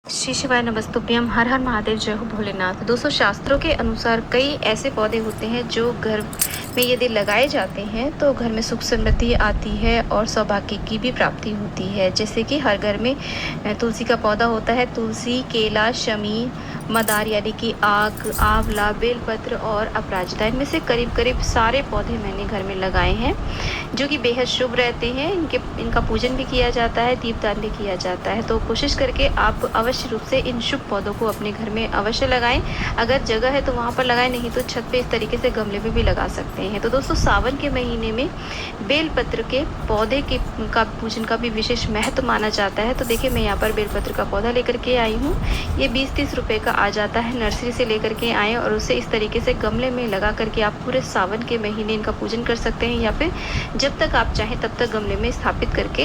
श्री शिवाय नमस्तुभ्यम। हर हर महादेव, जय हो भोलेनाथ। दोस्तों, शास्त्रों के अनुसार कई ऐसे पौधे होते हैं जो घर में यदि लगाए जाते हैं तो घर में सुख समृद्धि आती है और सौभाग्य की भी प्राप्ति होती है। जैसे कि हर घर में तुलसी का पौधा होता है। तुलसी, केला, शमी, मदार यानी कि आक, आंवला, बेलपत्र और अपराजिता, इनमें से करीब करीब सारे पौधे मैंने घर में लगाए हैं जो कि बेहद शुभ रहते हैं। इनका पूजन भी किया जाता है, दीपदान भी किया जाता है। तो कोशिश करके आप अवश्य रूप से इन शुभ पौधों को अपने घर में अवश्य लगाएं। अगर जगह है तो वहाँ पर लगाएं, नहीं तो छत पे इस तरीके से गमले में भी लगा सकते हैं। तो दोस्तों, सावन के महीने में बेलपत्र के पौधे के का पूजन का भी विशेष महत्व माना जाता है। तो देखिए, मैं यहाँ पर बेलपत्र का पौधा लेकर के आई हूँ। ये 20-30 रुपये का आ जाता है, नर्सरी से लेकर के आएँ और उसे इस तरीके से गमले में लगा करके आप पूरे सावन के महीने इनका पूजन कर सकते हैं, या फिर जब तक आप चाहें तब तक गमले में स्थापित करके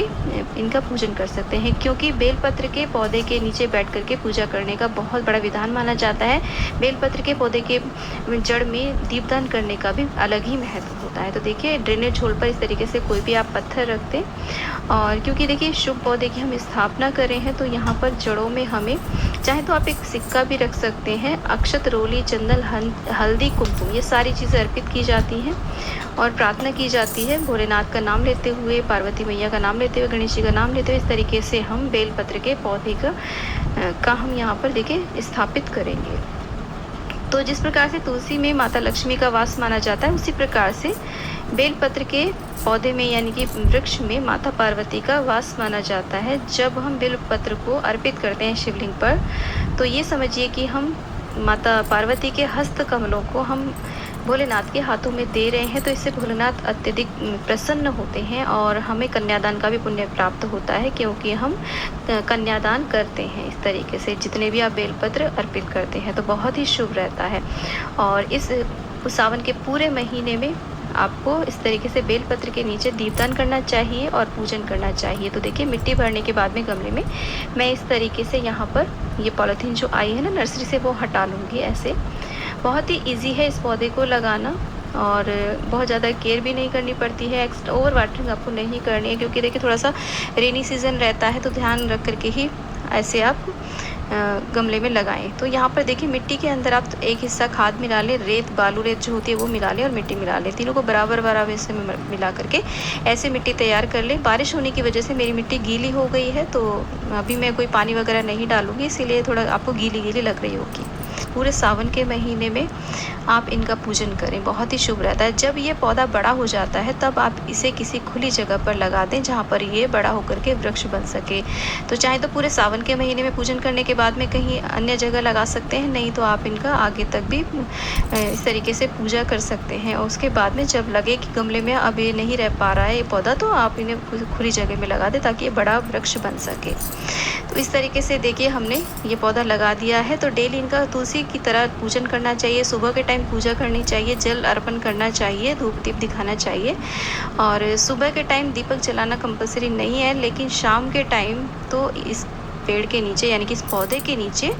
इनका पूजन कर सकते हैं। क्योंकि बेलपत्र के पौधे के नीचे बैठ करके पूजा करने का बहुत बड़ा विधान माना जाता है। बेलपत्र के पौधे के जड़ में दीपदान करने का भी अलग ही महत्व होता है। तो देखिए, ड्रेनेज होल पर इस तरीके से कोई भी आप पत्थर रख दें, और क्योंकि देखिए शुभ पौधे की हम स्थापना कर रहे हैं तो यहाँ पर जड़ों में हमें चाहे तो आप एक सिक्का भी रख सकते हैं। अक्षत, रोली, चंदन, हल्दी, कुमकुम, ये सारी चीज़ें अर्पित की जाती हैं और प्रार्थना की जाती है भोलेनाथ का नाम लेते हुए, पार्वती मैया का नाम लेते हुए, गणेश जी का नाम लेते हुए। इस तरीके से हम बेलपत्र के पौधे का हम यहाँ पर देखिए स्थापित करेंगे। तो जिस प्रकार से तुलसी में माता लक्ष्मी का वास माना जाता है, उसी प्रकार से बेलपत्र के पौधे में यानी कि वृक्ष में माता पार्वती का वास माना जाता है। जब हम बेलपत्र को अर्पित करते हैं शिवलिंग पर, तो ये समझिए कि हम माता पार्वती के हस्त कमलों को हम भोलेनाथ के हाथों में दे रहे हैं। तो इससे भोलेनाथ अत्यधिक प्रसन्न होते हैं और हमें कन्यादान का भी पुण्य प्राप्त होता है, क्योंकि हम कन्यादान करते हैं इस तरीके से। जितने भी आप बेलपत्र अर्पित करते हैं तो बहुत ही शुभ रहता है। और इस सावन के पूरे महीने में आपको इस तरीके से बेलपत्र के नीचे दीपदान करना चाहिए और पूजन करना चाहिए। तो देखिए, मिट्टी भरने के बाद में गमले में मैं इस तरीके से यहाँ पर ये पॉलीथीन जो आई है ना नर्सरी से, वो हटा लूँगी। ऐसे बहुत ही इजी है इस पौधे को लगाना और बहुत ज़्यादा केयर भी नहीं करनी पड़ती है। एक्स्ट्रा ओवर वाटरिंग आपको नहीं करनी है, क्योंकि देखिए थोड़ा सा रेनी सीज़न रहता है, तो ध्यान रख करके ही ऐसे आप गमले में लगाएं। तो यहाँ पर देखिए, मिट्टी के अंदर आप एक हिस्सा खाद मिला लें, रेत, बालू रेत जो होती है वो मिला लें और मिट्टी मिला लें। तीनों को बराबर बराबर हिस्से में मिला करके ऐसे मिट्टी तैयार कर लें। बारिश होने की वजह से मेरी मिट्टी गीली हो गई है, तो अभी मैं कोई पानी वगैरह नहीं डालूँगी, इसीलिए थोड़ा आपको गीली गीली लग रही होगी। पूरे सावन के महीने में आप इनका पूजन करें, बहुत ही शुभ रहता है। जब ये पौधा बड़ा हो जाता है तब आप इसे किसी खुली जगह पर लगा दें जहाँ पर ये बड़ा होकर के वृक्ष बन सके। तो चाहे तो पूरे सावन के महीने में पूजन करने के बाद में कहीं अन्य जगह लगा सकते हैं, नहीं तो आप इनका आगे तक भी इस तरीके से पूजा कर सकते हैं। और उसके बाद में जब लगे कि गमले में अब ये नहीं रह पा रहा है ये पौधा, तो आप इन्हें खुली जगह में लगा दें ताकि ये बड़ा वृक्ष बन सके। तो इस तरीके से देखिए, हमने ये पौधा लगा दिया है। तो डेली इनका तुलसी की तरह पूजन करना चाहिए। सुबह के टाइम पूजा करनी चाहिए, जल अर्पण करना चाहिए, धूप दीप दिखाना चाहिए। और सुबह के टाइम दीपक जलाना कंपलसरी नहीं है, लेकिन शाम के टाइम तो इस पेड़ के नीचे यानी कि इस पौधे के नीचे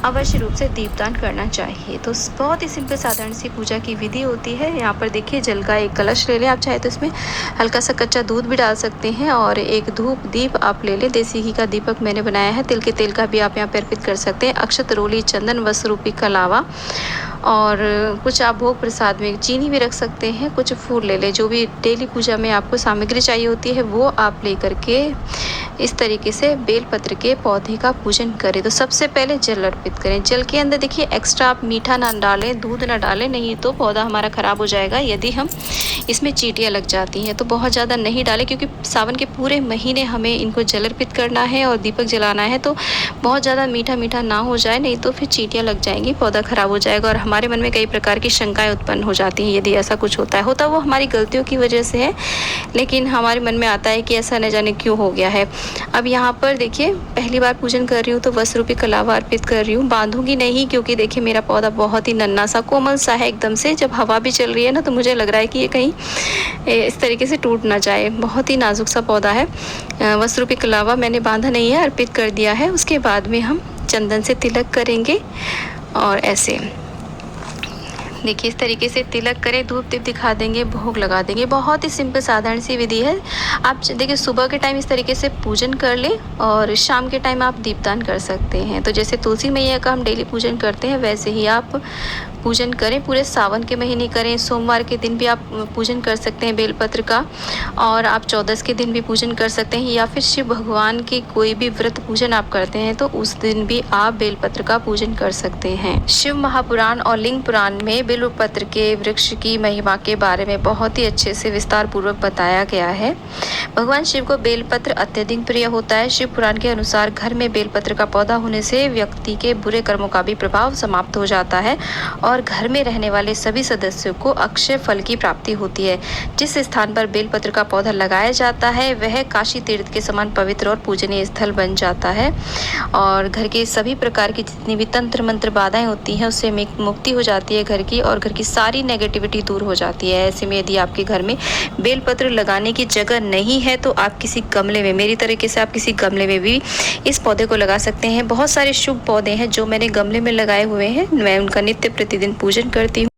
अवश्य रूप से दीपदान करना चाहिए। तो बहुत ही सिंपल साधारण सी पूजा की विधि होती है। यहाँ पर देखिए, जल का एक कलश ले लें, आप चाहे तो इसमें हल्का सा कच्चा दूध भी डाल सकते हैं, और एक धूप दीप आप ले लें। देसी घी का दीपक मैंने बनाया है, तिल के तेल का भी आप यहाँ पर अर्पित कर सकते हैं। अक्षत, रोली, चंदन, वस्त्र रूपी कलावा, और कुछ आप भोग प्रसाद में चीनी भी रख सकते हैं। कुछ फूल ले लें, जो भी डेली पूजा में आपको सामग्री चाहिए होती है वो आप ले करके इस तरीके से बेलपत्र के पौधे का पूजन करें। तो सबसे पहले जल अर्पित करें। जल के अंदर देखिए एक्स्ट्रा आप मीठा ना डालें, दूध ना डालें, नहीं तो पौधा हमारा ख़राब हो जाएगा। यदि हम इसमें चींटियाँ लग जाती हैं तो बहुत ज़्यादा नहीं डालें, क्योंकि सावन के पूरे महीने हमें इनको जल अर्पित करना है और दीपक जलाना है। तो बहुत ज़्यादा मीठा मीठा ना हो जाए, नहीं तो फिर चींटियाँ लग जाएंगी, पौधा ख़राब हो जाएगा। और हमारे मन में कई प्रकार की शंकाएँ उत्पन्न हो जाती हैं यदि ऐसा कुछ होता है वो हमारी गलतियों की वजह से है, लेकिन हमारे मन में आता है कि ऐसा न जाने क्यों हो गया है। अब यहाँ पर देखिए, पहली बार पूजन कर रही हूँ तो वस्त्र रूपी कलावा अर्पित कर रही हूँ। बांधूंगी नहीं, क्योंकि देखिए मेरा पौधा बहुत ही नन्हा सा कोमल सा है एकदम से। जब हवा भी चल रही है ना, तो मुझे लग रहा है कि ये कहीं इस तरीके से टूट ना जाए। बहुत ही नाजुक सा पौधा है। वस्त्र रूपी कलावा मैंने बांधा नहीं है, अर्पित कर दिया है। उसके बाद में हम चंदन से तिलक करेंगे और ऐसे देखिए इस तरीके से तिलक करें, धूप दीप दिखा देंगे, भोग लगा देंगे। बहुत ही सिंपल साधारण सी विधि है। आप देखिए सुबह के टाइम इस तरीके से पूजन कर लें और शाम के टाइम आप दीपदान कर सकते हैं। तो जैसे तुलसी मैया का हम डेली पूजन करते हैं वैसे ही आप पूजन करें। पूरे सावन के महीने करें, सोमवार के दिन भी आप पूजन कर सकते हैं बेलपत्र का, और आप 14 के दिन भी पूजन कर सकते हैं, या फिर शिव भगवान की कोई भी व्रत पूजन आप करते हैं तो उस दिन भी आप बेलपत्र का पूजन कर सकते हैं। शिव महापुराण और लिंग पुराण में बेलपत्र के वृक्ष की महिमा के बारे में बहुत ही अच्छे से विस्तार पूर्वक बताया गया है। भगवान शिव को बेलपत्र अत्यधिक प्रिय होता है। शिव पुराण के अनुसार घर में बेलपत्र का पौधा होने से व्यक्ति के बुरे कर्मों का भी प्रभाव समाप्त हो जाता है और घर में रहने वाले सभी सदस्यों को अक्षय फल की प्राप्ति होती है। जिस स्थान पर बेलपत्र का पौधा लगाया जाता है वह काशी तीर्थ के समान पवित्र और पूजनीय स्थल बन जाता है और घर के सभी प्रकार की जितनी भी तंत्र मंत्र बाधाएं होती हैं उससे मुक्ति हो जाती है घर की, और घर की सारी नेगेटिविटी दूर हो जाती है। ऐसे में यदि आपके घर में बेलपत्र लगाने की जगह नहीं है तो आप किसी गमले में, मेरी तरीके से आप किसी गमले में भी इस पौधे को लगा सकते हैं। बहुत सारे शुभ पौधे हैं जो मैंने गमले में लगाए हुए हैं, मैं उनका नित्य प्रतिदिन पूजन करती हूँ।